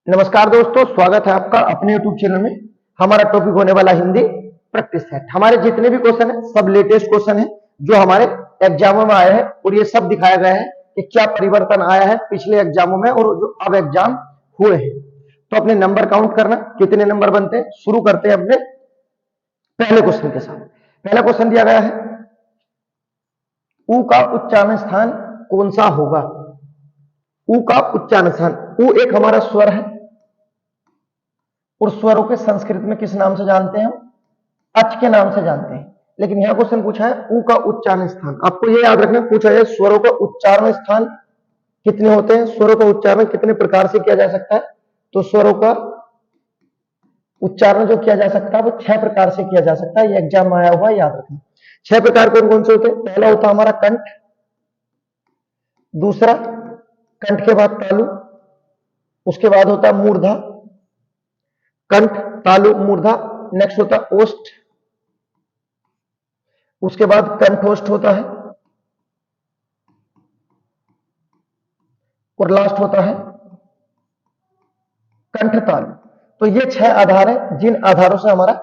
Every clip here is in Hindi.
नमस्कार दोस्तों, स्वागत है आपका अपने YouTube चैनल में। हमारा टॉपिक होने वाला हिंदी प्रैक्टिस सेट। हमारे जितने भी क्वेश्चन है सब लेटेस्ट क्वेश्चन है जो हमारे एग्जामों में आए हैं और ये सब दिखाया गया है कि क्या परिवर्तन आया है पिछले एग्जामों में और जो अब एग्जाम हुए हैं। तो अपने नंबर काउंट करना, कितने नंबर बनते हैं। शुरू करते हैं अपने पहले क्वेश्चन के साथ। पहला क्वेश्चन दिया गया है, ऊ का उच्चारण स्थान कौन सा होगा। ऊ का उच्चारण स्थान, ऊ एक हमारा स्वर है और स्वरों के संस्कृत में किस नाम से जानते हैं, अच के नाम से जानते हैं। लेकिन यहां क्वेश्चन पूछा है ऊ का उच्चारण स्थान। आपको यह याद रखना, पूछा जाए स्वरों का उच्चारण स्थान कितने होते हैं, स्वरों का उच्चारण कितने प्रकार से किया जा सकता है। तो स्वरों का उच्चारण जो किया जा सकता है वो 6 प्रकार से किया जा सकता है। ये एग्जाम में आया हुआ, याद रखना। 6 प्रकार कौन कौन से होते हैं। पहला होता है हमारा कंठ, दूसरा कंठ के बाद तालु, उसके बाद होता है मूर्धा, कंठ तालु मूर्धा। नेक्स्ट होता है ओष्ठ, उसके बाद कंठोष्ठ होता है और लास्ट होता है कंठ तालु। तो ये 6 आधार है जिन आधारों से हमारा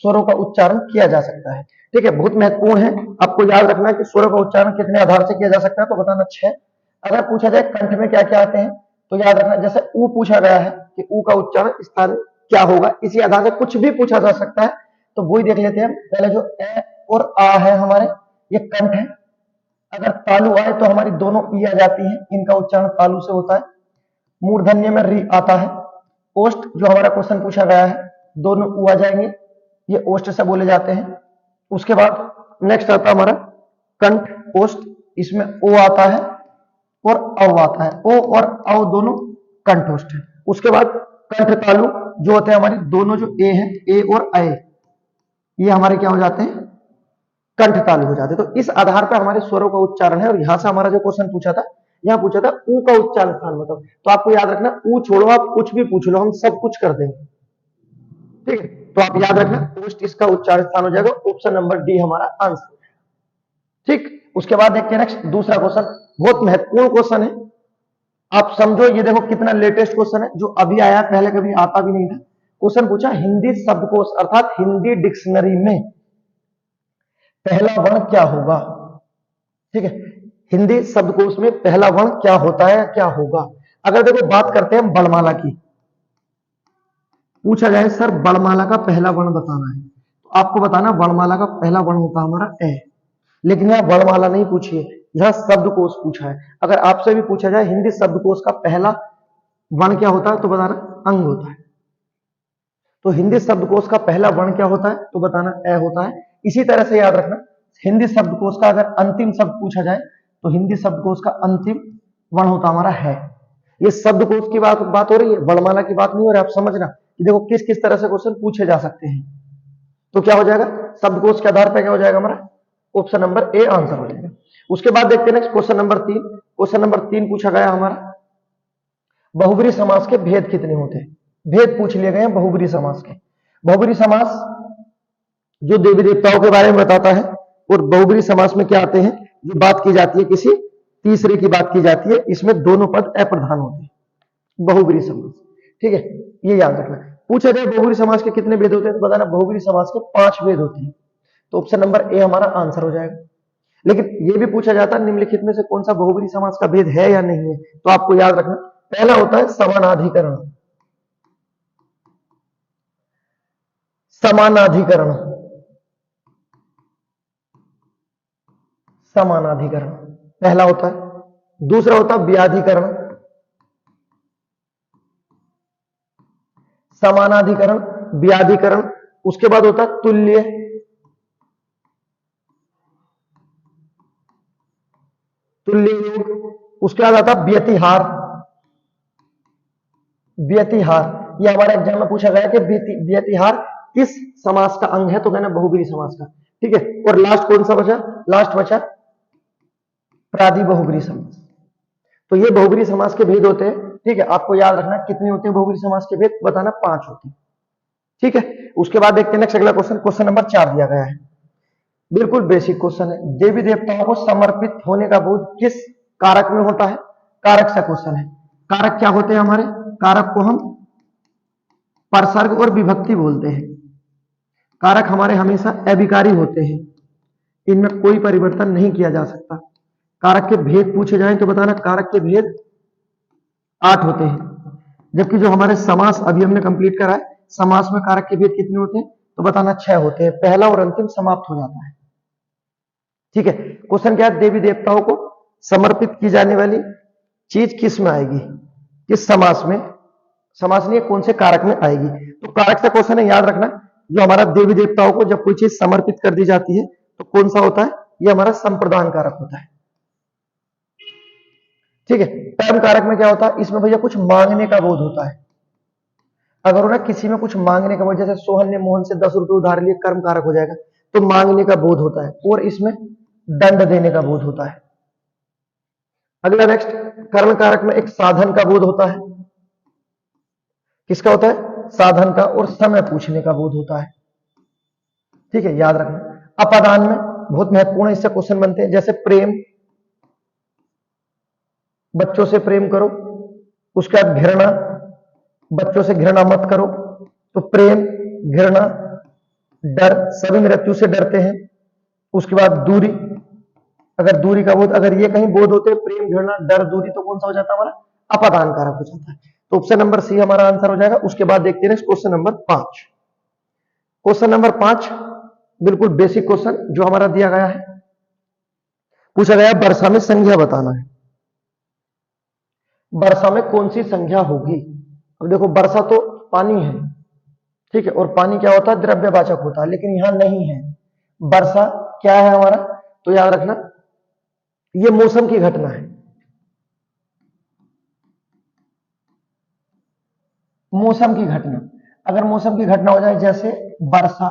स्वरों का उच्चारण किया जा सकता है। ठीक है, बहुत महत्वपूर्ण है। आपको याद रखना है कि स्वरों का उच्चारण कितने आधार से किया जा सकता है, तो बताना 6। अगर पूछा जाए कंठ में क्या क्या आते हैं तो याद रखना, जैसे ऊ पूछा गया है कि ऊ का उच्चारण स्थान क्या होगा, इसी आधार से कुछ भी पूछा जा सकता है। तो वही देख लेते हैं। पहले जो ए और आ है हमारे, ये कंठ है। अगर तालु आए तो हमारी दोनों ई आ जाती है, इनका उच्चारण तालु से होता है। मूर्धन्य में री आता है। ओष्ठ जो हमारा क्वेश्चन पूछा गया है, दोनों ऊ आ जाएंगे, ये ओष्ठ से बोले जाते हैं। उसके बाद नेक्स्ट आता हमारा कंठ ओष्ठ, इसमें ओ आता है और औ आता है। ओ और औ दोनों कंठोष्ठ है। उसके बाद कंठ तालु जो होते हैं हमारे दोनों जो ए हैं, ए और अ, ये हमारे क्या हो जाते हैं, कंठ तालु हो जाते हैं। तो इस आधार पर हमारे स्वरों का उच्चारण है। और यहां से हमारा जो क्वेश्चन पूछा था, यहां पूछा था ऊ का उच्चारण स्थान बताओ। तो आपको याद रखना, ऊ छोड़ो आप कुछ भी पूछ लो, हम सब कुछ कर देंगे। ठीक है, तो आप याद रखना ओष्ठ इसका उच्चारण स्थान हो जाएगा। ऑप्शन नंबर डी हमारा आंसर। ठीक, उसके बाद देखते हैं नेक्स्ट दूसरा क्वेश्चन, बहुत महत्वपूर्ण क्वेश्चन है। आप समझो, ये देखो कितना लेटेस्ट क्वेश्चन है जो अभी आया, पहले कभी आता भी नहीं था। क्वेश्चन पूछा हिंदी शब्दकोश अर्थात हिंदी डिक्शनरी में पहला वर्ण क्या होगा। ठीक है, हिंदी शब्दकोश में पहला वर्ण क्या होता है, क्या होगा। अगर देखो बात करते हैं वर्णमाला की, पूछा जाए सर वर्णमाला का पहला वर्ण बताना है, तो आपको बताना वर्णमाला का पहला वर्ण होता है हमारा ए। लेकिन यहां वर्णमाला नहीं पूछी है, यहां शब्दकोश पूछा है। अगर आपसे भी पूछा जाए हिंदी शब्दकोश का पहला वर्ण क्या होता है, तो बताना अंग होता है। तो हिंदी शब्दकोश का पहला वर्ण क्या होता है, तो बताना ए होता है। इसी तरह से याद रखना, हिंदी शब्दकोश का अगर अंतिम शब्द पूछा जाए तो हिंदी शब्दकोश का अंतिम वर्ण होता हमारा है। ये शब्दकोश की बात हो रही है, वर्णमाला की बात नहीं हो रही। आप समझना कि देखो किस किस तरह से क्वेश्चन पूछे जा सकते हैं। तो क्या हो जाएगा, शब्दकोश के आधार पर क्या हो जाएगा हमारा, ऑप्शन नंबर ए आंसर हो जाएगा। उसके बाद देखते हैं next question number 3। Question number 3 पूछा गया हमारा, बहुब्रीहि समास के भेद कितने होते हैं। भेद पूछ लिए गए हैं बहुब्रीहि समास के। बहुब्रीहि समास जो देवी देवताओं के बारे में बताता है, और बहुब्रीहि समास में क्या आते हैं, जो बात की जाती है किसी तीसरे की बात की जाती है, इसमें दोनों पद अप्रधान होते हैं, बहुब्रीहि समास। ठीक है, ये याद रखना। पूछा जाए बहुब्रीहि समास के कितने भेद होते हैं, तो बताना बहुब्रीहि समास के 5 भेद होते हैं। तो ऑप्शन नंबर ए हमारा आंसर हो जाएगा। लेकिन यह भी पूछा जाता है निम्नलिखित में से कौन सा बहुब्रीहि समास का भेद है या नहीं है, तो आपको याद रखना पहला होता है समानाधिकरण। समानाधिकरण, समानाधिकरण पहला होता है। दूसरा होता है व्याधिकरण, समानाधिकरण, व्याधिकरण। उसके बाद होता है तुल्य, तुल्य योग। उसके बाद आता है व्यतिहार, व्यतिहार। यह हमारे एग्जाम में पूछा गया कि व्यतिहार किस समास का अंग है, तो कहना बहुब्रीहि समास का। ठीक है, और लास्ट कौन सा बचा, लास्ट बचा प्रादि बहुब्रीहि समास। तो ये बहुब्रीहि समास के भेद होते हैं। ठीक है, आपको याद रखना कितने होते हैं बहुब्रीहि समास के भेद, बताना 5 होते हैं। ठीक है, उसके बाद देखते हैं नेक्स्ट अगला क्वेश्चन, क्वेश्चन नंबर 4 दिया गया है। बिल्कुल बेसिक क्वेश्चन है, देवी देवताओं को समर्पित होने का बोध किस कारक में होता है, कारक सा क्वेश्चन है। कारक क्या होते हैं हमारे, कारक को हम परसर्ग और विभक्ति बोलते हैं। कारक हमारे हमेशा अभिकारी होते हैं, इनमें कोई परिवर्तन नहीं किया जा सकता। कारक के भेद पूछे जाएं तो बताना, कारक के भेद 8 होते हैं, जबकि जो हमारे समास अभी हमने कंप्लीट करा है, समास में कारक के भेद कितने होते हैं तो बताना 6 होते हैं। पहला और अंतिम समाप्त हो जाता है। ठीक है, क्वेश्चन क्या है, देवी देवताओं को समर्पित की जाने वाली चीज किस में आएगी, किस समास में, समास नहीं कौन से कारक में आएगी। तो कारक से क्वेश्चन है, याद रखना, जो हमारा देवी देवताओं को जब कोई चीज समर्पित कर दी जाती है तो कौन सा होता है, ये हमारा संप्रदान कारक होता है। ठीक है, कर्म कारक में क्या होता है, इसमें भैया कुछ मांगने का बोध होता है। अगर उन्हें किसी में कुछ मांगने का बोध, जैसे सोहन ने मोहन से 10 रुपए उधार लिए, कर्म कारक हो जाएगा, तो मांगने का बोध होता है, और इसमें दंड देने का बोध होता है। अगला नेक्स्ट, कर्म कारक में एक साधन का बोध होता है। किसका होता है, साधन का, और समय पूछने का बोध होता है। ठीक है, याद रखना। अपादान में बहुत महत्वपूर्ण इससे क्वेश्चन बनते हैं, जैसे प्रेम, बच्चों से प्रेम करो, उसके बाद घृणा, बच्चों से घृणा मत करो। तो प्रेम, घृणा, डर, सभी मृत्यु से डरते हैं। उसके बाद दूरी, अगर दूरी का बोध, अगर ये कहीं बोध होते हैं, प्रेम, घृणा, डर, दूरी, तो कौन सा हो जाता है हमारा, अपादान कारक हो जाता है। तो ऑप्शन नंबर सी हमारा आंसर हो जाएगा। उसके बाद देखते हैं क्वेश्चन नंबर 5। क्वेश्चन नंबर 5 बिल्कुल बेसिक क्वेश्चन जो हमारा दिया गया है, पूछा गया वर्षा में संज्ञा बताना है। वर्षा में कौन सी संज्ञा होगी। अब देखो, वर्षा तो पानी है, ठीक है, और पानी क्या होता है, द्रव्यवाचक होता है, लेकिन यहां नहीं है। वर्षा क्या है हमारा, तो याद रखना, ये मौसम की घटना है। मौसम की घटना, अगर मौसम की घटना हो जाए जैसे वर्षा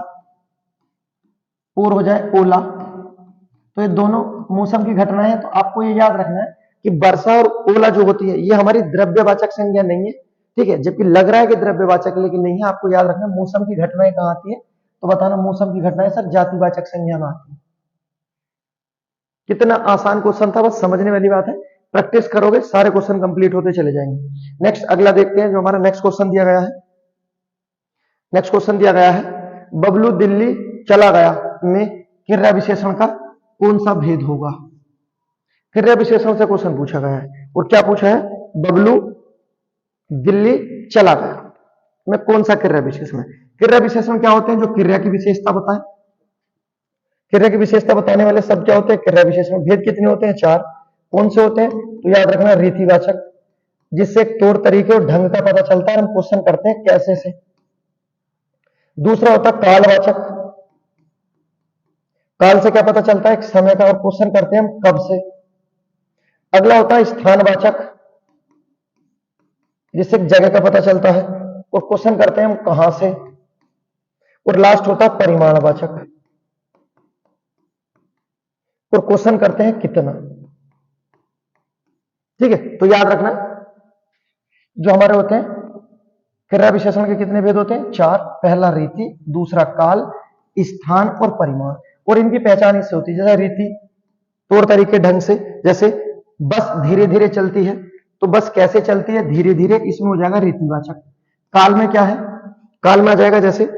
और हो जाए ओला, तो ये दोनों मौसम की घटना है। तो आपको ये याद रखना है कि वर्षा और ओला जो होती है, ये हमारी द्रव्यवाचक संज्ञा नहीं है। ठीक है, जबकि लग रहा है कि द्रव्यवाचक, लेकिन नहीं है। आपको याद रखना, मौसम की घटनाएं कहां आती है, तो बताना मौसम की घटनाएं सर जातिवाचक संज्ञा में आती है। कितना आसान क्वेश्चन था, बस समझने वाली बात है। प्रैक्टिस करोगे सारे क्वेश्चन कंप्लीट होते चले जाएंगे। नेक्स्ट अगला देखते हैं, जो हमारा नेक्स्ट क्वेश्चन दिया गया है। नेक्स्ट क्वेश्चन दिया गया है, बबलू दिल्ली चला गया में क्रिया विशेषण का कौन सा भेद होगा। क्रिया विशेषण से क्वेश्चन पूछा गया है, और क्या पूछा है, बबलू दिल्ली चला गया में कौन सा क्रिया विशेषण है। क्रिया विशेषण क्या होते हैं, जो क्रिया की विशेषता बताएं। क्रिया की विशेषता बताने वाले शब्द क्या होते हैं, क्रिया विशेषण। भेद कितने होते हैं, 4। कौन से होते हैं, तो याद रखना, रीतिवाचक, जिससे एक तौर तरीके और ढंग का पता चलता है, हम क्वेश्चन करते हैं कैसे से। दूसरा होता है कालवाचक, काल से क्या पता चलता है, एक समय का, और क्वेश्चन करते हैं हम कब से। अगला होता है स्थानवाचक, जिससे एक जगह का पता चलता है, और क्वेश्चन करते हैं हम कहां से। और लास्ट होता है परिमाणवाचक, और क्वेश्चन करते हैं कितना। ठीक है, तो याद रखना, जो हमारे होते हैं क्रिया विशेषण के कितने भेद होते हैं, 4। पहला रीति, दूसरा काल, स्थान और परिमाण। और इनकी पहचान इससे होती है, जैसे रीति तौर तरीके ढंग से, जैसे बस धीरे धीरे चलती है, तो बस कैसे चलती है, धीरे धीरे, इसमें हो जाएगा रीतिवाचक। काल में क्या है, काल में आ जाएगा, जैसे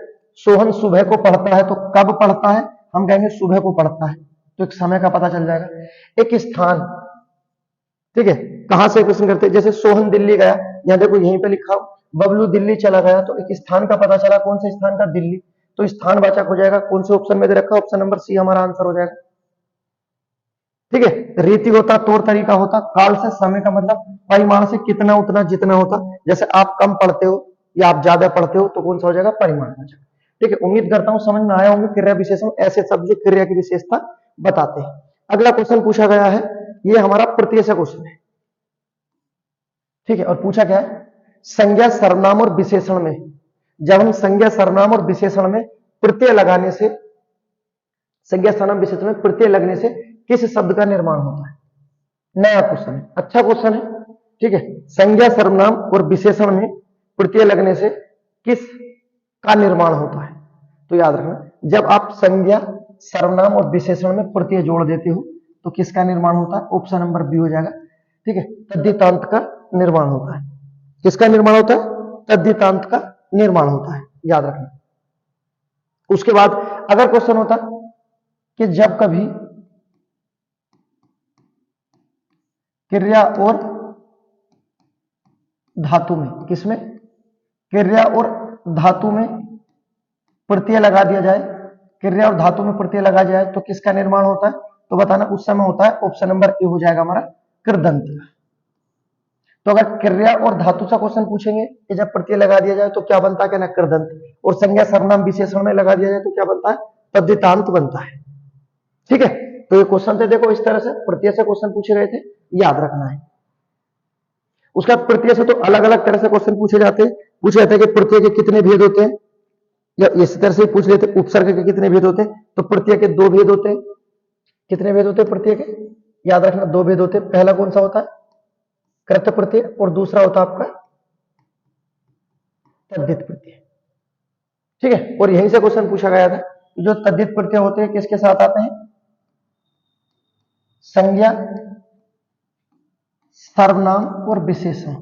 सोहन सुबह को पढ़ता है, तो कब पढ़ता है, हम कहेंगे सुबह को पढ़ता है, तो एक समय का पता चल जाएगा। एक स्थान, ठीक है, कहां से क्वेश्चन करते हैं, जैसे सोहन दिल्ली गया, यहां देखो यहीं पे लिखा हो, बबलू दिल्ली चला गया, तो एक स्थान का पता चला, कौन से स्थान का, दिल्ली, तो स्थानवाचक हो जाएगा। कौन से ऑप्शन में दे रखा, ऑप्शन नंबर सी हमारा आंसर हो जाएगा। ठीक है, रीति होता, तौर तरीका होता, काल से समय का मतलब, परिमाण से कितना, उतना, जितना होता, जैसे आप कम पढ़ते हो या आप ज्यादा पढ़ते हो, तो कौन सा हो जाएगा, परिमाणवाचक। ठीक है, उम्मीद करता हूं समझ में आया होंगे क्रिया विशेषण ऐसे शब्द जो क्रिया की विशेषता बताते हैं। अगला क्वेश्चन पूछा गया है, ये हमारा प्रत्यय से क्वेश्चन है। ठीक है, और पूछा क्या है, संज्ञा सर्वनाम और विशेषण में, जब हम संज्ञा सर्वनाम और विशेषण में प्रत्यय लगाने से, संज्ञा सर्वनाम विशेषण में प्रत्यय लगने से किस शब्द का निर्माण होता है। नया क्वेश्चन है, अच्छा क्वेश्चन है। ठीक है, संज्ञा सर्वनाम और विशेषण में प्रत्यय लगने से किस का निर्माण होता है। तो याद रखना, जब आप संज्ञा सर्वनाम और विशेषण में प्रत्यय जोड़ देते हो, तो किसका निर्माण होता है, ऑप्शन नंबर बी हो जाएगा। ठीक है, तद्धितांत का निर्माण होता है। किसका निर्माण होता है, तद्धितांत का निर्माण होता है, याद रखना। उसके बाद अगर क्वेश्चन होता कि जब कभी क्रिया और धातु में, किसमें, क्रिया और धातु में प्रत्यय लगा दिया जाए, क्रिया और धातु में प्रत्यय लगा दिया जाए तो किसका निर्माण होता है, तो बताना उस समय होता है, ऑप्शन नंबर ए हो जाएगा हमारा कृदंत। तो अगर क्रिया और धातु का क्वेश्चन पूछेंगे कि जब प्रत्यय लगा दिया जाए तो क्या बनता है, कहना कृदंत, और संज्ञा सर्वनाम विशेषण में लगा दिया जाए तो क्या बनता है, तद्धितांत बनता है। ठीक है, तो ये क्वेश्चन थे, देखो इस तरह से प्रत्यय से क्वेश्चन पूछे गए थे, याद रखना है। उसका प्रत्यय से तो अलग अलग तरह से क्वेश्चन पूछे जाते हैं कि प्रत्यय के कितने भेद होते हैं, या इस तरह से पूछ लेते उपसर्ग के कितने भेद होते हैं, तो प्रत्यय के 2 भेद होते हैं। कितने भेद होते हैं प्रत्यय के, याद रखना 2 भेद होते हैं। पहला कौन सा होता है, कृत प्रत्यय, और दूसरा होता है आपका तद्धित प्रत्यय। ठीक है, और यहीं से क्वेश्चन पूछा गया था, जो तद्धित प्रत्यय होते हैं किसके साथ आते हैं, संज्ञा सर्वनाम और विशेषण,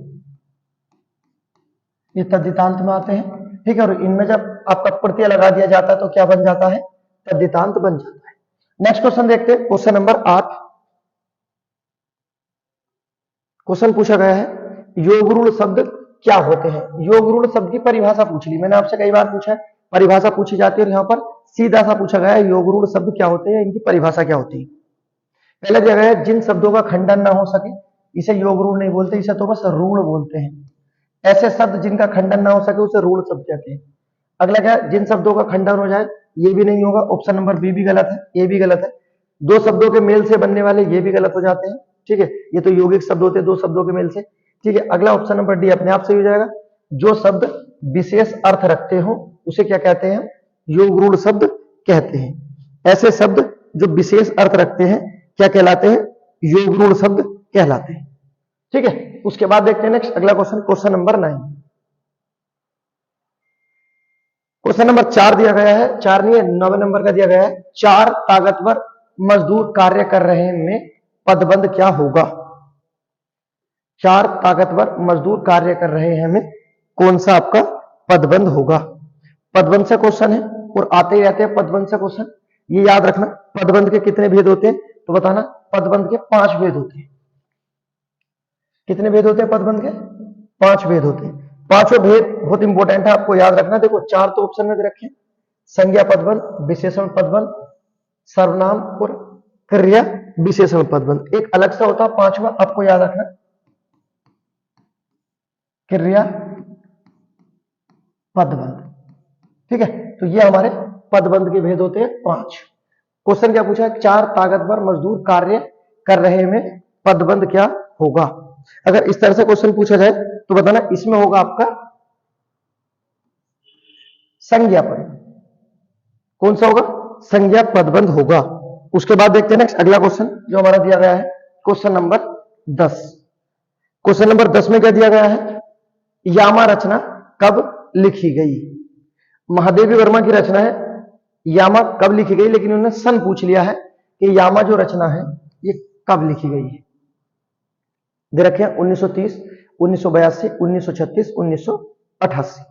ये तद्धितांत में आते हैं। ठीक है, और इनमें जब आपका प्रत्यय लगा दिया जाता है तो क्या बन जाता है, तद्धितांत बन जाता है। नेक्स्ट क्वेश्चन देखते हैं, क्वेश्चन नंबर 8। क्वेश्चन पूछा गया है योगरूढ़ शब्द क्या होते हैं। योगरूढ़ शब्द की परिभाषा पूछ ली मैंने आपसे, कई बार पूछा है, परिभाषा पूछी जाती है, और यहां पर सीधा सा पूछा गया है योगरूढ़ शब्द क्या होते हैं, इनकी परिभाषा क्या होती है। पहला दिया गया है जिन शब्दों का खंडन ना हो सके इसे योगरूढ़ नहीं बोलते, इसे तो बस रूढ़ बोलते हैं। ऐसे शब्द जिनका खंडन ना हो सके उसे रूढ़ शब्द कहते हैं। अगला क्या है, जिन शब्दों का खंडन हो जाए, ये भी नहीं होगा, ऑप्शन नंबर बी भी गलत है, ये भी गलत है। 2 शब्दों के मेल से बनने वाले, ये भी गलत हो जाते हैं। ठीक है, ये तो यौगिक शब्द होते हैं 2 शब्दों के मेल से। ठीक है, अगला ऑप्शन नंबर डी अपने आप से हो जाएगा, जो शब्द विशेष अर्थ रखते हो उसे क्या कहते हैं, योगरूढ़ शब्द कहते हैं। ऐसे शब्द जो विशेष अर्थ रखते हैं क्या कहलाते हैं, योगरूढ़ शब्द कहलाते हैं। ठीक है, उसके बाद देखते हैं नेक्स्ट अगला question, question number 9। Question number 4 दिया गया है, 4 नहीं है 9 नंबर का दिया गया है, 4 ताकतवर मजदूर कार्य कर रहे में पदबंध क्या होगा। 4 ताकतवर मजदूर कार्य कर रहे हैं में कौन सा आपका पदबंध होगा। पदबंध से क्वेश्चन है और आते ही रहते हैं पदबंध से क्वेश्चन, ये याद रखना। पदबंध के कितने भेद होते हैं, तो बताना पदबंध के 5 भेद होते हैं। कितने भेद होते हैं पदबंध के, 5 भेद होते हैं। 5 भेद बहुत इंपॉर्टेंट है, आपको याद रखना। देखो 4 तो ऑप्शन में दे रखे, संज्ञा पदबंध, विशेषण पदबंध, सर्वनाम और क्रिया विशेषण पदबंध। एक अलग सा होता है 5वां, आपको याद रखना, क्रिया पदबंध। ठीक है, तो ये हमारे पदबंध के भेद होते हैं 5। क्वेश्चन क्या पूछा है, 4 ताकतवर मजदूर कार्य कर रहे में पदबंध क्या होगा। अगर इस तरह से क्वेश्चन पूछा जाए तो बताना इसमें होगा आपका संज्ञा पद। कौन सा होगा, संज्ञा पदबंध होगा। उसके बाद देखते हैं नेक्स्ट अगला क्वेश्चन जो हमारा दिया गया है, क्वेश्चन नंबर 10। क्वेश्चन नंबर 10 में क्या दिया गया है, यामा रचना कब लिखी गई। महादेवी वर्मा की रचना है, यामा कब लिखी गई, लेकिन उन्होंने सन पूछ लिया है कि यामा जो रचना है ये कब लिखी गई है। दे रखे 1930, 1982, 1936, 1988।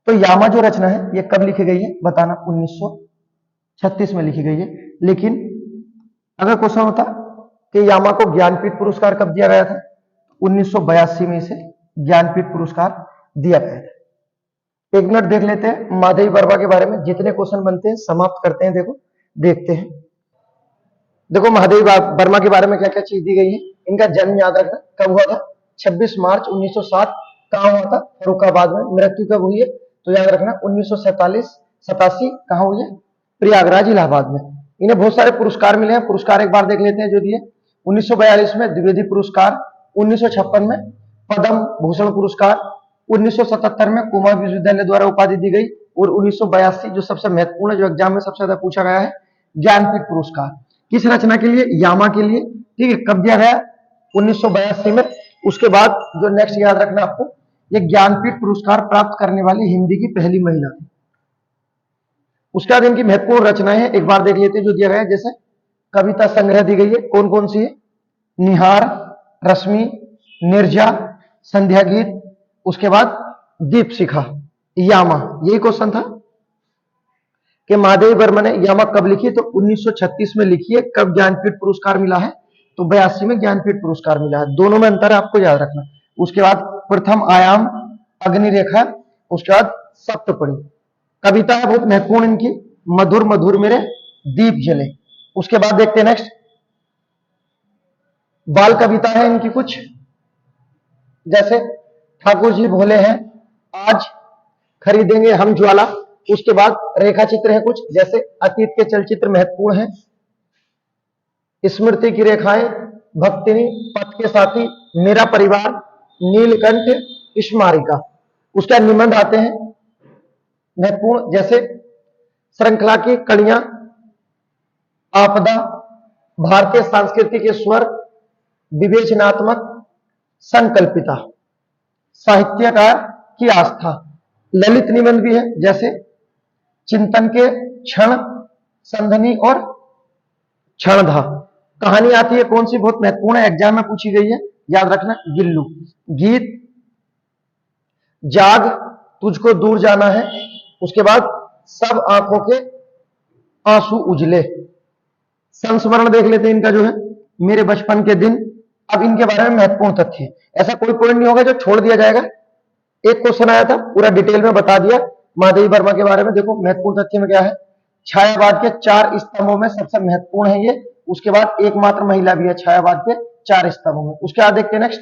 तो यामा जो रचना है ये कब लिखी गई है, बताना 1936 में लिखी गई है। लेकिन अगर क्वेश्चन होता कि यामा को ज्ञानपीठ पुरस्कार कब दिया गया था, 1982 में इसे ज्ञानपीठ पुरस्कार दिया गया था। एक मिनट देख लेते हैं महादेवी वर्मा के बारे में, जितने क्वेश्चन बनते हैं समाप्त करते हैं। देखो देखते हैं, देखो महादेवी वर्मा के बारे में क्या क्या चीज दी गई है। इनका जन्म याद रखना कब हुआ था, 26 मार्च 1907। कहां हुआ था, फरुखाबाद में। मृत्यु कब हुई है, तो याद रखना 1947-87। कहां हुई है, प्रयागराज इलाहाबाद में। इन्हें बहुत सारे पुरस्कार मिले हैं, पुरस्कार एक बार देख लेते हैं जो दिए। 1942 में द्विवेदी पुरस्कार, 1956 में पद्म भूषण पुरस्कार, 1977 में कुमार विश्वविद्यालय द्वारा उपाधि दी गई, और 1982 जो सबसे महत्वपूर्ण है, जो एग्जाम में सबसे ज्यादा पूछा गया है, ज्ञानपीठ पुरस्कार। किस रचना के लिए, यामा के लिए। ठीक है, कब दिया गया, 1982 में। उसके बाद जो नेक्स्ट याद रखना आपको, ये ज्ञानपीठ पुरस्कार प्राप्त करने वाली हिंदी की पहली महिला थी। उसके बाद इनकी महत्वपूर्ण रचनाएं हैं, एक बार देख लेते हैं जो दिया गया है। जैसे कविता संग्रह दी गई है, कौन कौन सी है, निहार, रश्मि, निर्जा, संध्या गीत, उसके बाद दीप शिखा। यामा, यही क्वेश्चन था कि महादेवी वर्मा ने यामा कब लिखी, तो 1936 में लिखी है। कब ज्ञानपीठ पुरस्कार मिला है, तो 82 में ज्ञानपीठ पुरस्कार मिला है। दोनों में अंतर है, आपको याद रखना। उसके बाद प्रथम आयाम अग्नि रेखा, उसके बाद सप्तपदी। कविता है बहुत महत्वपूर्ण इनकी, मधुर मधुर मेरे दीप जले। उसके बाद देखते हैं नेक्स्ट, बाल कविता है इनकी कुछ, जैसे ठाकुर जी भोले हैं, आज खरीदेंगे हम ज्वाला। उसके बाद रेखा चित्र है कुछ, जैसे अतीत के चलचित्र महत्वपूर्ण है, स्मृति की रेखाएं, भक्तिनी, पथ के साथी, मेरा परिवार, नीलकंठ, स्मारिका। उसके बाद निबंध आते हैं महत्वपूर्ण, जैसे श्रृंखला की कड़ियां, आपदा, भारतीय संस्कृति के स्वर, विवेचनात्मक, संकल्पिता, साहित्यकार की आस्था। ललित निबंध भी है, जैसे चिंतन के क्षण, संधनी और क्षणधा। कहानी आती है कौन सी, बहुत महत्वपूर्ण है, एग्जाम में पूछी गई है, याद रखना, गिल्लू। गीत, जाग, तुझको दूर जाना है। उसके बाद सब आंखों के आंसू उजले। संस्मरण देख लेते हैं इनका जो है, मेरे बचपन के दिन। अब इनके बारे में महत्वपूर्ण तथ्य, ऐसा कोई पॉइंट नहीं होगा जो छोड़ दिया जाएगा। एक क्वेश्चन आया था, पूरा डिटेल में बता दिया महादेवी वर्मा के बारे में। देखो महत्वपूर्ण तथ्य में क्या है, छायावाद के 4 स्तंभों में सबसे महत्वपूर्ण है ये। उसके बाद एकमात्र महिला भी है छायावाद के 4 स्तंभों में। उसके बाद देखते हैं नेक्स्ट,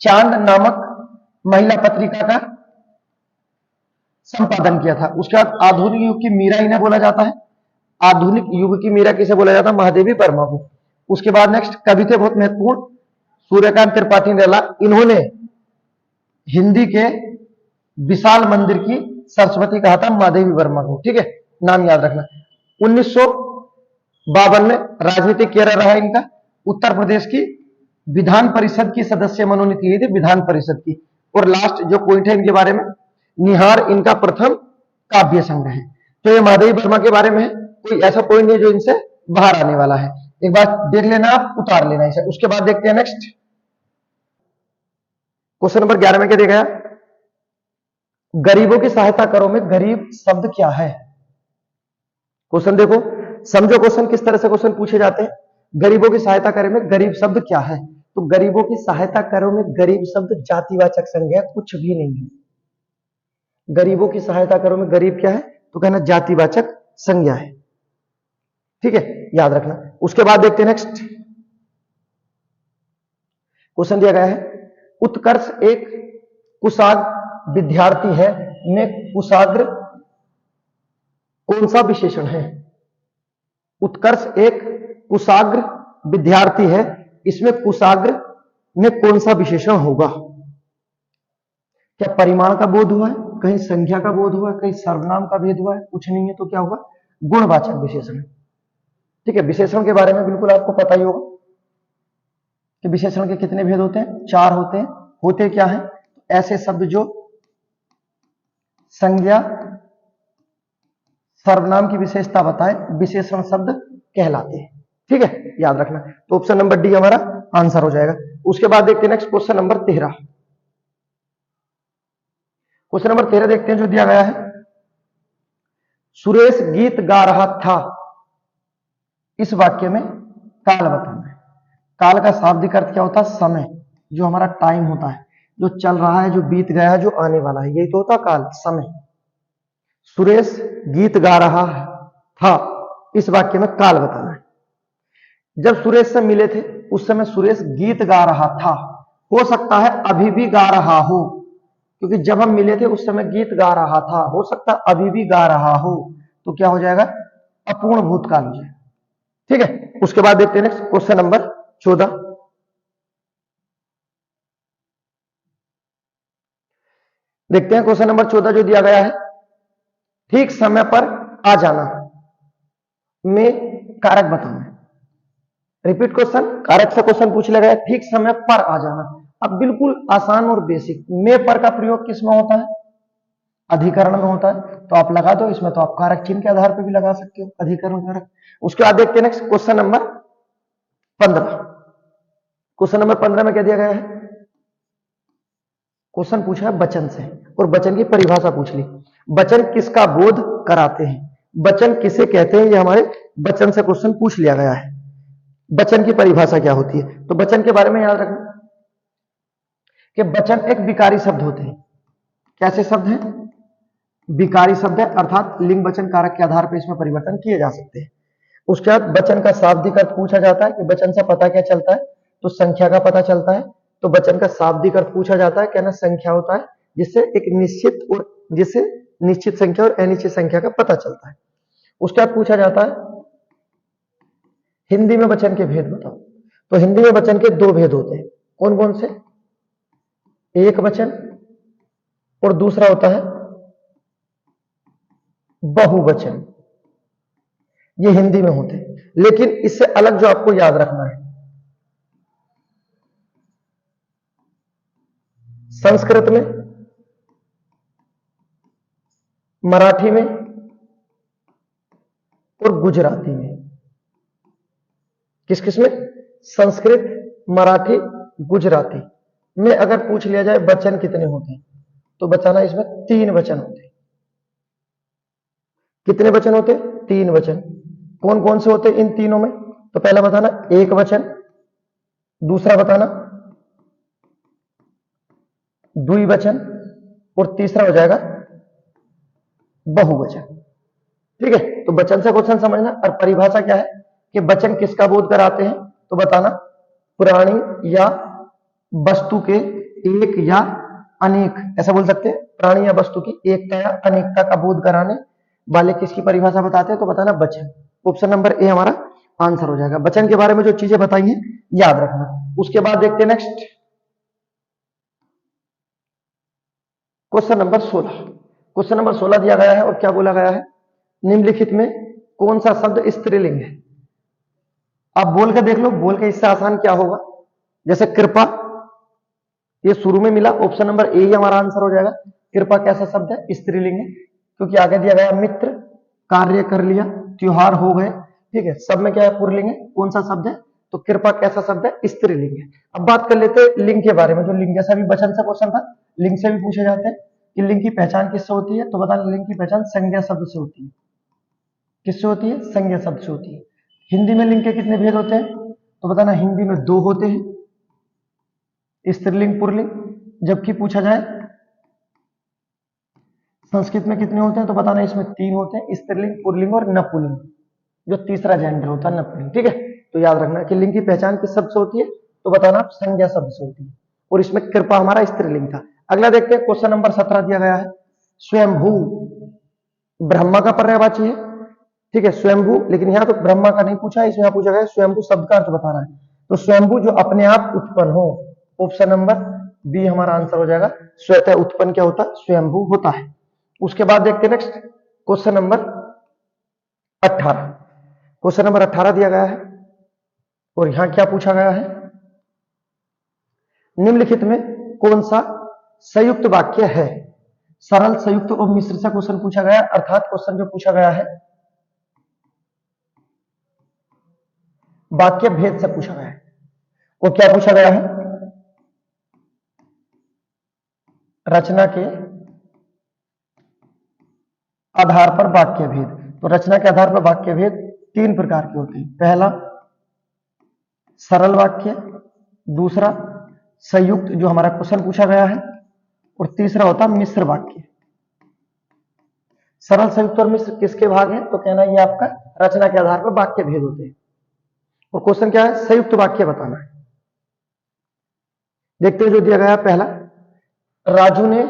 चांद नामक महिला पत्रिका का संपादन किया था। उसके बाद आधुनिक युग की मीरा इन्हें बोला जाता है। आधुनिक युग की मीरा किसे बोला जाता है, महादेवी वर्मा को। उसके बाद नेक्स्ट, कवि थे बहुत महत्वपूर्ण, सूर्यकांत त्रिपाठी निराला। इन्होंने हिंदी के विशाल मंदिर की सरस्वती कहा था महादेवी वर्मा को, ठीक है, नाम याद रखना। 1952 में राजनीतिक कैरियर रहा इनका। उत्तर प्रदेश की विधान परिषद की सदस्य मनोनीत की थी, विधान परिषद की। और लास्ट जो पॉइंट है इनके बारे में, निहार इनका प्रथम काव्य संग्रह है। तो ये महादेवी वर्मा के बारे में है, कोई ऐसा पॉइंट नहीं जो इनसे बाहर आने वाला है। एक बार देख लेना, आप उतार लेना इसे। उसके बाद देखते हैं नेक्स्ट, क्वेश्चन नंबर 11 में क्या देखा है, गरीबों की सहायता करो में गरीब शब्द क्या है। क्वेश्चन देखो, समझो क्वेश्चन किस तरह से क्वेश्चन पूछे जाते हैं। गरीबों की सहायता करें में गरीब शब्द क्या है, तो गरीबों की सहायता करो में गरीब शब्द जातिवाचक संज्ञा कुछ भी नहीं है। गरीबों की सहायता करो में गरीब क्या है, तो कहना जातिवाचक संज्ञा है, ठीक है, याद रखना। उसके बाद देखते हैं नेक्स्ट, क्वेश्चन दिया गया है, उत्कर्ष एक कुशाग्र विद्यार्थी है में कुशाग्र कौन सा विशेषण है। उत्कर्ष एक कुशाग्र विद्यार्थी है, इसमें कुशाग्र में कौन सा विशेषण होगा। क्या परिमाण का बोध हुआ है, कहीं संख्या का बोध हुआ है, कहीं सर्वनाम का भेद हुआ है, कुछ नहीं है, तो क्या होगा, गुणवाचक विशेषण। ठीक है, विशेषण के बारे में बिल्कुल आपको पता ही होगा कि विशेषण के कितने भेद होते हैं, 4 होते हैं। होते क्या है, ऐसे शब्द जो संज्ञा सर्वनाम की विशेषता बताए विशेषण शब्द कहलाते हैं, ठीक है, याद रखना। तो ऑप्शन नंबर डी हमारा आंसर हो जाएगा। उसके बाद देखते हैं next, question number 13। Question number 13 देखते हैं जो दिया गया है, सुरेश गीत गा रहा था, इस वाक्य में काल बताना है। काल का शाब्दिक अर्थ क्या होता है, समय, जो हमारा टाइम होता है, जो चल रहा है, जो बीत गया है, जो आने वाला है, यही तो होता काल, समय। सुरेश गीत गा रहा था, इस वाक्य में काल बताना है। जब सुरेश से मिले थे उस समय सुरेश गीत गा रहा था, हो सकता है अभी भी गा रहा हो, क्योंकि जब हम मिले थे उस समय गीत गा रहा था, हो सकता है अभी भी गा रहा हो, तो क्या हो जाएगा, अपूर्ण भूतकाल हो जाएगा, ठीक है। उसके बाद देखते हैं नेक्स्ट, क्वेश्चन नंबर 14। देखते हैं क्वेश्चन नंबर 14 जो दिया गया है, ठीक समय पर आ जाना में कारक बताना है। रिपीट क्वेश्चन, कारक से क्वेश्चन पूछ लिया गया, ठीक समय पर आ जाना। अब बिल्कुल आसान और बेसिक, में पर का प्रयोग किस में होता है, अधिकरण में होता है, तो आप लगा दो इसमें, तो आप कारक चिन्ह के आधार पर भी लगा सकते हो, अधिकरण कारक। उसके बाद देखते हैं next, question number 15। Question number 15 में क्या दिया गया है, क्वेश्चन पूछा है वचन से और वचन की परिभाषा पूछ ली। वचन किसका बोध कराते हैं, वचन किसे कहते हैं, ये हमारे वचन से क्वेश्चन पूछ लिया गया है। वचन की परिभाषा क्या होती है, तो वचन के बारे में याद रखना कि वचन एक विकारी शब्द होते हैं। कैसे शब्द हैं, विकारी शब्द है, अर्थात लिंग वचन कारक के आधार पर इसमें परिवर्तन किए जा सकते हैं। उसके बाद वचन का शाब्दिक अर्थ पूछा जाता है कि वचन से पता क्या चलता है, तो संख्या का पता चलता है। तो वचन का शाब्दिक अर्थ पूछा जाता है, कहना संख्या होता है जिससे एक निश्चित संख्या और अनिश्चित संख्या का पता चलता है। उसके बाद पूछा जाता है हिंदी में वचन के भेद बताओ। तो हिंदी में वचन के दो भेद होते हैं, कौन कौन से, एक वचन और दूसरा होता है बहुवचन। ये हिंदी में होते हैं, लेकिन इससे अलग जो आपको याद रखना है, संस्कृत में, मराठी में और गुजराती में। किस किस में, संस्कृत, मराठी, गुजराती में अगर पूछ लिया जाए वचन कितने होते हैं, तो बताना इसमें 3 वचन होते हैं। कितने वचन होते हैं, 3 वचन। कौन कौन से होते हैं इन तीनों में, तो पहला बताना एक वचन, दूसरा बताना द्विवचन और तीसरा हो जाएगा बहुवचन। ठीक है, तो वचन से क्वेश्चन समझना। और परिभाषा क्या है कि वचन किसका बोध कराते हैं, तो बताना प्राणी या वस्तु के एक या अनेक, ऐसा बोल सकते हैं, प्राणी या वस्तु की एकता या अनेकता का बोध कराने वाले किसकी परिभाषा बताते हैं, तो बताना वचन। ऑप्शन नंबर ए हमारा आंसर हो जाएगा। वचन के बारे में जो चीजें बताई हैं याद रखना। उसके बाद देखते हैं next question number 16। Question number 16 दिया गया है और क्या बोला गया है, निम्नलिखित में कौन सा शब्द स्त्रीलिंग है। आप बोल के देख लो, बोल के इससे आसान क्या होगा, जैसे कृपा, ये शुरू में मिला, ऑप्शन नंबर ए ही हमारा आंसर हो जाएगा। कृपा कैसा शब्द है, स्त्रीलिंग है, क्योंकि आगे दिया गया मित्र, कार्य कर लिया, त्योहार हो गए। ठीक है, सब में क्या है, पुल्लिंग है। कौन सा शब्द है, तो कृपा कैसा शब्द है, स्त्रीलिंग है। अब बात कर लेते हैं लिंग के बारे में। जो लिंग, जैसा भी वचन से क्वेश्चन था, लिंग से भी पूछे जाते हैं कि लिंग की पहचान किससे होती है, तो बताना लिंग की पहचान संज्ञा शब्द से होती है। किससे होती है, संज्ञा शब्द से होती है। हिंदी में लिंग के कितने भेद होते हैं, तो बताना हिंदी में 2 होते हैं, स्त्रीलिंग पुल्लिंग। जबकि पूछा जाए संस्कृत में कितने होते हैं, तो बताना इसमें 3 होते हैं, स्त्रीलिंग, पुल्लिंग और नपुंसक, जो तीसरा जेंडर होता है नपुंसक। ठीक है, तो याद रखना कि लिंग की पहचान किस शब्द से होती है, तो बताना संज्ञा शब्द से होती है। और इसमें कृपा हमारा स्त्रीलिंग था। अगला देखते हैं, क्वेश्चन नंबर 17 दिया गया है, स्वयंभू ब्रह्मा का पर्यायवाची है। ठीक है, स्वयंभू, लेकिन यहाँ तो ब्रह्मा का नहीं पूछा है, इसमें पूछा गया स्वयंभू शब्द का अर्थ बताना है। तो स्वयंभू जो अपने आप उत्पन्न हो, ऑप्शन नंबर बी हमारा आंसर हो जाएगा। स्वतः उत्पन्न क्या होता है, स्वयंभू होता है। उसके बाद देखते हैं next question number 18। Question number 18 दिया गया है और यहां क्या पूछा गया है, निम्नलिखित में कौन सा संयुक्त वाक्य है। सरल, संयुक्त और मिश्र से क्वेश्चन पूछा गया, अर्थात क्वेश्चन जो पूछा गया है वाक्य भेद से पूछा गया है। वो क्या पूछा गया है, रचना के आधार पर वाक्य भेद। तो रचना के आधार पर वाक्य भेद 3 प्रकार के होते हैं। पहला सरल वाक्य, दूसरा संयुक्त जो हमारा क्वेश्चन पूछा गया है, और तीसरा होता मिश्र वाक्य। सरल, संयुक्त और मिश्र किसके भाग हैं, तो कहना ये आपका रचना के आधार पर वाक्य भेद होते हैं। और क्वेश्चन क्या है, संयुक्त वाक्य बताना है। देखते हैं जो दिया गया है। पहला, राजू ने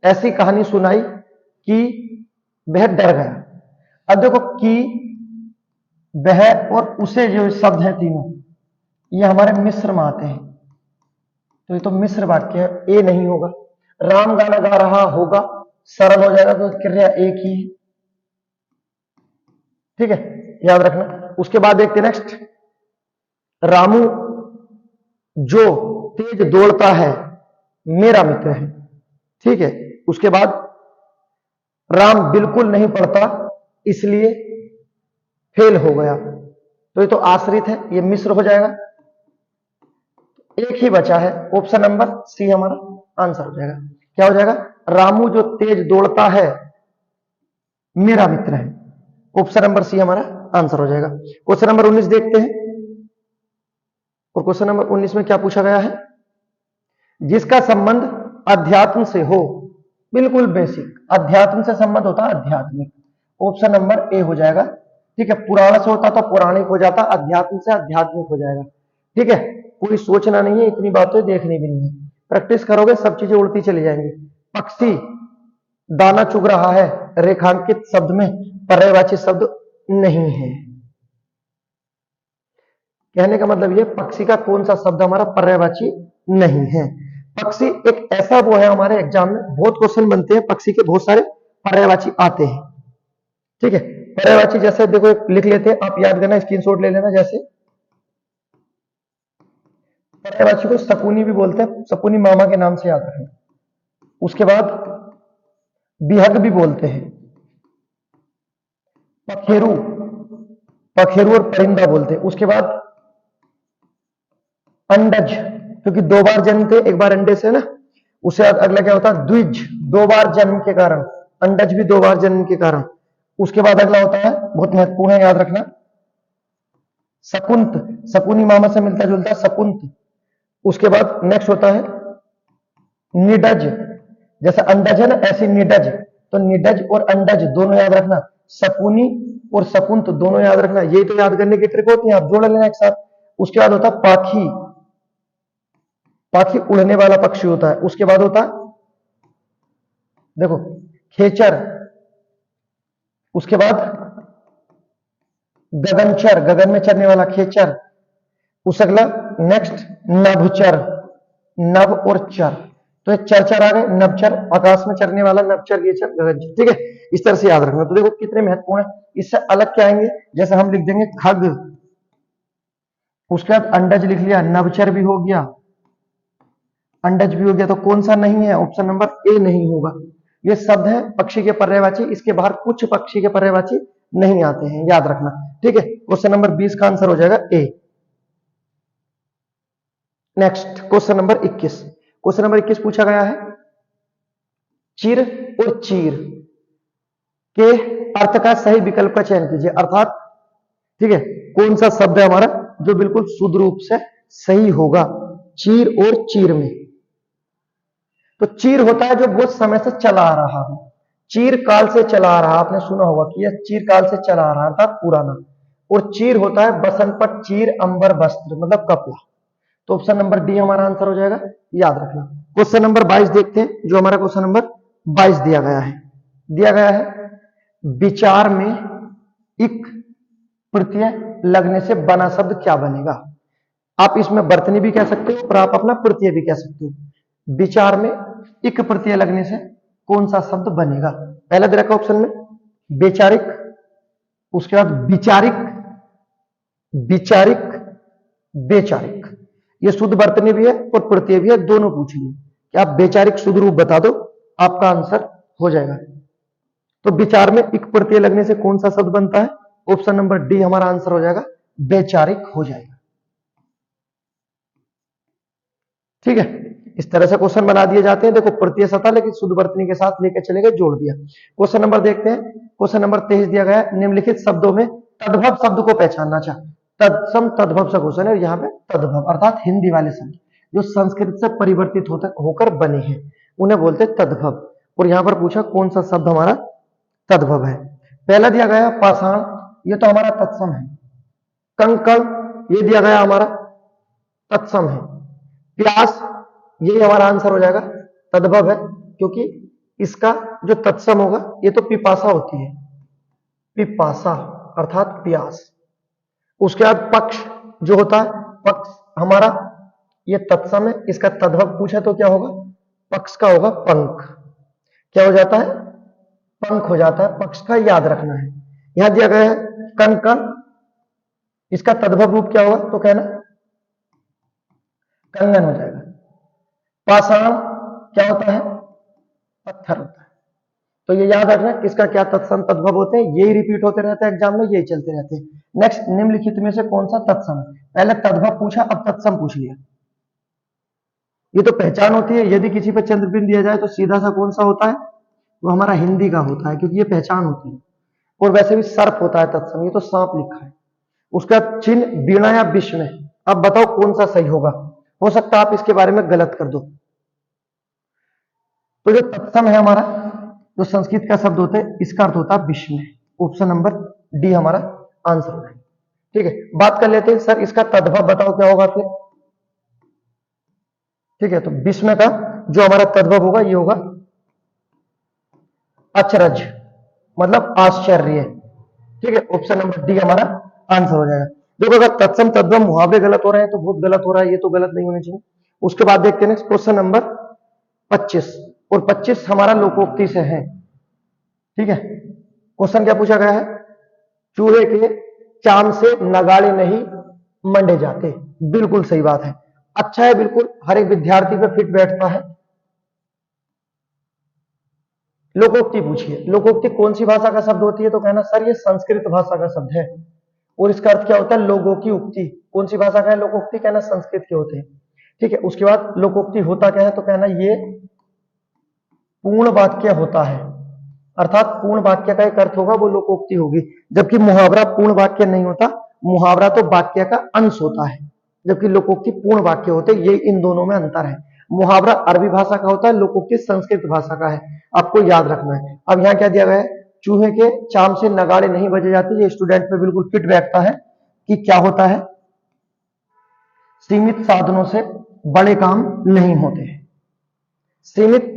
ऐसी कहानी सुनाई कि वह डर गया। अब देखो कि वह और उसे जो शब्द है तीनों, ये हमारे मिश्र में आते हैं, तो ये तो मिश्र वाक्य है, ए नहीं होगा। राम गाना गा रहा होगा, सरल हो जाएगा, तो क्रिया एक ही है। ठीक है, याद रखना। उसके बाद देखते हैं नेक्स्ट, रामू जो तेज दौड़ता है मेरा मित्र है। ठीक है, उसके बाद राम बिल्कुल नहीं पढ़ता इसलिए फेल हो गया, तो ये तो आश्रित है, ये मिश्र हो जाएगा। एक ही बचा है, ऑप्शन नंबर सी हमारा आंसर हो जाएगा। क्या हो जाएगा? रामू जो तेज दौड़ता है मेरा मित्र है। ऑप्शन नंबर सी हमारा आंसर हो जाएगा। क्वेश्चन नंबर 19 देखते हैं। और क्वेश्चन नंबर 19 में क्या पूछा गया है? जिसका संबंध अध्यात्म से हो। बिल्कुल बेसिक, अध्यात्म से संबंध होता है आध्यात्मिक। ऑप्शन नंबर ए हो जाएगा। ठीक है, पुराण से होता तो पौराणिक हो जाता, अध्यात्म से आध्यात्मिक हो जाएगा। ठीक है, कोई सोचना नहीं है, इतनी बातें देखनी भी नहीं है, प्रैक्टिस करोगे सब चीजें उड़ती चली जाएंगी। पक्षी दाना चुग रहा है, रेखांकित शब्द में पर्यायवाची शब्द नहीं है। कहने का मतलब ये, पक्षी का कौन सा शब्द हमारा पर्यायवाची नहीं है। पक्षी एक ऐसा वो है, हमारे एग्जाम में बहुत क्वेश्चन बनते हैं, पक्षी के बहुत सारे पर्यायवाची आते हैं। ठीक है, पर्यायवाची जैसे देखो लिख लेते हैं, आप याद करना, स्क्रीनशॉट ले लेना। जैसे पर्यायवाची को शकुनी भी बोलते हैं, शकुनी मामा के नाम से याद रखें। उसके बाद बिहग भी बोलते हैं, पखेरु, पखेरु और परिंदा बोलते हैं। उसके बाद अंडज, क्योंकि दो बार जन्म थे, एक बार अंडे से ना, उससे अगला क्या होता है? द्विज, दो बार जन्म के कारण, अंडज भी दो बार जन्म के कारण। उसके बाद अगला होता है, बहुत महत्वपूर्ण है, याद रखना, शकुंत, शकुनी मामा से मिलता जुलता शकुंत। उसके बाद नेक्स्ट होता है निडज, जैसे अंडज है ना, ऐसी निडज, तो निडज और अंडज दोनों याद रखना, शकुनी और शकुंत दोनों याद रखना। यही तो याद करने की ट्रिक होती है, आप जोड़ लेना एक साथ। उसके बाद होता है पाखी, पाखी उड़ने वाला पक्षी होता है। उसके बाद होता है देखो खेचर। उसके बाद गगनचर, गगन में चरने वाला खेचर। उस अगला नेक्स्ट नभचर, नभ और चर, तो एक चरचर आ गए, नभचर आकाश में चरने वाला, नभचर, गेचर, गगनचर। ठीक है, इस तरह से याद रखना। तो देखो कितने महत्वपूर्ण है। इससे अलग क्या आएंगे? जैसे हम लिख देंगे खग, उसके बाद अंडज लिख लिया, नभचर भी हो गया, अंडज भी हो गया, तो कौन सा नहीं है? ऑप्शन नंबर ए नहीं होगा। ये शब्द है पक्षी के पर्यायवाची, इसके बाहर कुछ पक्षी के पर्यायवाची नहीं आते हैं, याद रखना। ठीक है, क्वेश्चन नंबर 20 का आंसर हो जाएगा A. Next question number 21। Question number 21 पूछा गया है, चिर और चीर के अर्थ का सही विकल्प का चयन कीजिए। अर्थात ठीक है, कौन सा शब्द है हमारा जो बिल्कुल शुद्ध रूप से सही होगा चीर और चीर में? तो चीर होता है जो बहुत समय से चला आ रहा हो, चीर काल से चला आ रहा, आपने सुना होगा कि यह चीर काल से चला आ रहा अर्थात पुराना। और चीर होता है बसंत पर चीर अंबर वस्त्र, मतलब कपड़ा। तो ऑप्शन नंबर डी हमारा आंसर हो जाएगा, याद रखना। क्वेश्चन नंबर 22 देखते हैं, जो हमारा क्वेश्चन नंबर 22 दिया गया है। दिया गया है, विचार में इक प्रत्यय लगने से बना शब्द क्या बनेगा? आप इसमें वर्तनी भी कह सकते हो और आप अपना प्रत्यय भी कह सकते हो। विचार में इक प्रत्यय लगने से कौन सा शब्द बनेगा? पहला दे रखा ऑप्शन में वैचारिक, उसके बाद विचारिक, विचारिक, वैचारिक। ये शुद्ध वर्तनी भी है और प्रत्यय भी है, दोनों पूछ लिए कि आप वैचारिक शुद्ध रूप बता दो, आपका आंसर हो जाएगा। तो विचार में इक प्रत्यय लगने से कौन सा शब्द बनता है? ऑप्शन नंबर डी हमारा आंसर हो जाएगा, वैचारिक हो जाएगा। ठीक है, इस तरह से क्वेश्चन बना दिए जाते हैं। देखो प्रत्यय सता लेकिन शुद्ध वर्तनी के साथ लेकर चले गए, जोड़ दिया। क्वेश्चन नंबर देखते हैं, क्वेश्चन नंबर 23 दिया गया है, निम्नलिखित शब्दों में तद्भव शब्द को पहचानना चाह। तत्सम तद्भव से क्वेश्चन है, यहाँ पे तद्भव अर्थात हिंदी वाले शब्द जो संस्कृत से परिवर्तित होकर बने हैं उन्हें बोलते हैं तद्भव। और यहाँ पर पूछा कौन सा शब्द हमारा तद्भव है। पहला दिया गया पाषाण, ये तो हमारा तत्सम है। कंकड़, ये दिया गया हमारा तत्सम है। प्यास, यही हमारा आंसर हो जाएगा, तद्भव है, क्योंकि इसका जो तत्सम होगा ये तो पिपासा होती है, पिपासा अर्थात प्यास। उसके बाद पक्ष जो होता है, पक्ष हमारा ये तत्सम है, इसका तद्भव पूछा तो क्या होगा? पक्ष का होगा पंख। क्या हो जाता है? पंख हो जाता है, पक्ष का याद रखना है। यहां दिया गया है कण, इसका तद्भव रूप क्या होगा? तो कहना कंगन हो जाएगा। पाषाण क्या होता है? पत्थर होता है। तो ये याद रखना किसका क्या तत्सम तद्भव होते हैं, यही रिपीट होते रहते हैं एग्जाम में, यही चलते रहते हैं। नेक्स्ट, निम्नलिखित में से कौन सा तत्सम है? पहले तद्भव पूछा, अब तत्सम पूछ लिया। ये तो पहचान होती है। यदि किसी पर चंद्रबिंब दिया जाए तो सीधा सा कौन सा होता है, वो हमारा हिंदी का होता है, क्योंकि ये पहचान होती है। और वैसे भी सर्प होता है तत्सम, ये तो सांप लिखा है। उसका चिन्ह वीणा या विष्णु है। अब बताओ कौन सा सही होगा, हो सकता है आप इसके बारे में गलत कर दो। तो जो तत्सम है हमारा, जो संस्कृत का शब्द होता है, इसका अर्थ होता है विष्णु। ऑप्शन नंबर डी हमारा आंसर होगा। ठीक है, बात कर लेते हैं सर इसका तद्भव बताओ क्या होगा फिर। ठीक है, तो विष्णु का जो हमारा तद्भव होगा ये होगा अचरज, मतलब आश्चर्य। ठीक है, ऑप्शन नंबर डी हमारा आंसर हो जाएगा। देखो अगर तत्सम तद्भव मुहावरे गलत हो रहे हैं तो बहुत गलत हो रहा है, ये तो गलत नहीं होने चाहिए। उसके बाद देखते हैं क्वेश्चन नंबर 25, और 25 हमारा लोकोक्ति से है। ठीक है, क्वेश्चन क्या पूछा गया है, चूहे के चाम से नगाड़े नहीं मंडे जाते। बिल्कुल सही बात है, अच्छा है, बिल्कुल हर एक विद्यार्थी पे फिट बैठता है। लोकोक्ति पूछिए, लोकोक्ति कौन सी भाषा का शब्द होती है, तो कहना सर ये संस्कृत भाषा का शब्द है। और इसका अर्थ क्या होता है, लोगों की उक्ति। कौन सी भाषा का है लोकोक्ति, कहना संस्कृत के होते हैं। ठीक है, उसके बाद लोकोक्ति होता क्या है, तो कहना ये पूर्ण वाक्य होता है, अर्थात पूर्ण वाक्य का एक अर्थ होगा वो लोकोक्ति होगी। जबकि मुहावरा पूर्ण वाक्य नहीं होता, मुहावरा तो वाक्य का अंश होता है, जबकि लोकोक्ति पूर्ण वाक्य होते हैं। ये इन दोनों में अंतर है। मुहावरा अरबी भाषा का होता है, लोकोक्ति संस्कृत भाषा का है, आपको याद रखना है। अब यहाँ क्या दिया गया है, चूहे के चाम से नगाड़े नहीं बजे जाते। ये स्टूडेंट पे बिल्कुल फिट बैठता है कि क्या होता है, सीमित साधनों से बड़े काम नहीं होते, सीमित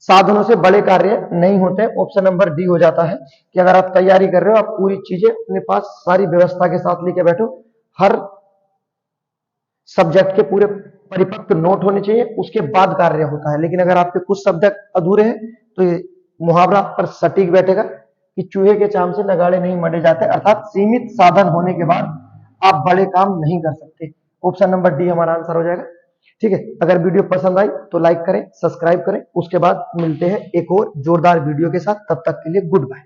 साधनों से बड़े कार्य नहीं होते। ऑप्शन नंबर डी हो जाता है कि अगर आप तैयारी कर रहे हो, आप पूरी चीजें अपने पास सारी व्यवस्था के साथ लेके बैठो, हर सब्जेक्ट के पूरे परिपक्व नोट होने चाहिए, उसके बाद कार्य होता है। लेकिन अगर आपके कुछ सब्जेक्ट अधूरे हैं तो ये मुहावरा पर सटीक बैठेगा कि चूहे के चाम से नगाड़े नहीं मंडे जाते, अर्थात सीमित साधन होने के बाद आप बड़े काम नहीं कर सकते। ऑप्शन नंबर डी हमारा आंसर हो जाएगा। ठीक है, अगर वीडियो पसंद आई तो लाइक करें, सब्सक्राइब करें। उसके बाद मिलते हैं एक और जोरदार वीडियो के साथ, तब तक के लिए गुड बाय।